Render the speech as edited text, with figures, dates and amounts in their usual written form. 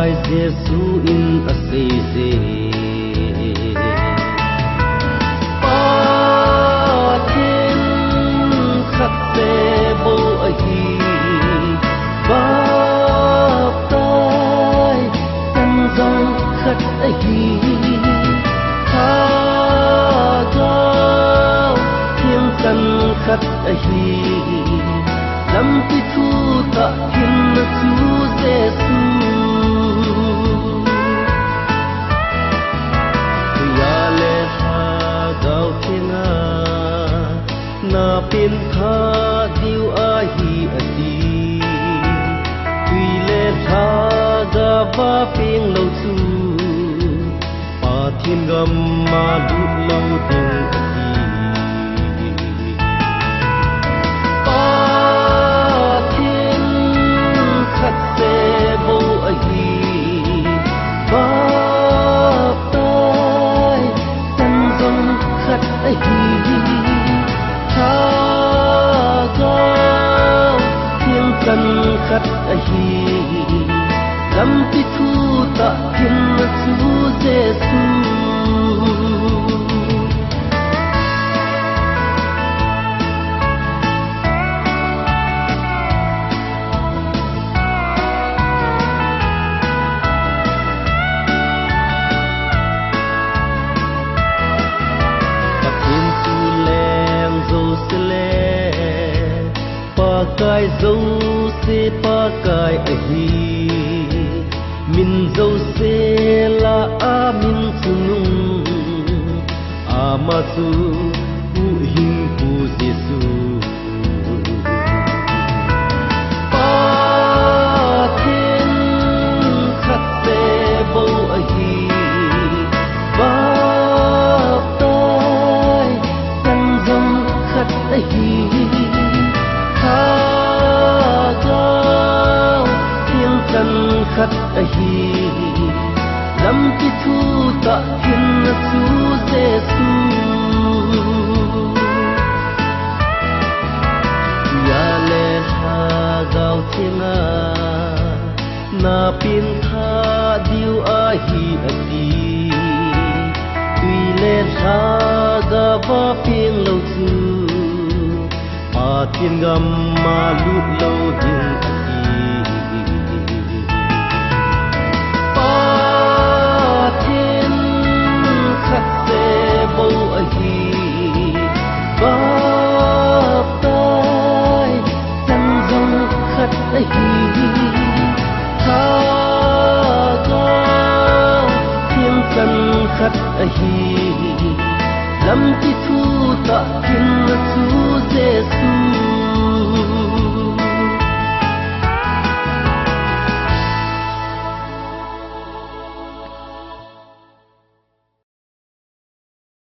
gai Giêsu in a se se pa thiên khắc te bo a hi ba tai tan dòng khắc a hi tha gao thiên tân khắc a hi lâm ti thu ta hin na chu Giêsu ya le ha gao thinga na pin tha diu a hi a ti tui le tha ga va ping lo chu pa thiên gam ma lu lo ding a ti se bo a hi ba tai tan dong khat a hi tha gao thiên tân khat a hi lam ti thu ta hin na chu Giêsu kai dâu se pa kai a hi min dâu se la a min sunung a ma su u hin pu Giêsu pa thiên khắc te bo a hi ba tai tan dòng khắc a hi khắc a hi lam ti thu ta hin na chu Giêsu ya le ha gao thinga na pin tha diu a hi a ti tui le tha ga va ping lo chu pa thiên gam ma lu lo ding bo a hi ba tai tan dong khat a hi tha gao thiên tân khat a hi lam ti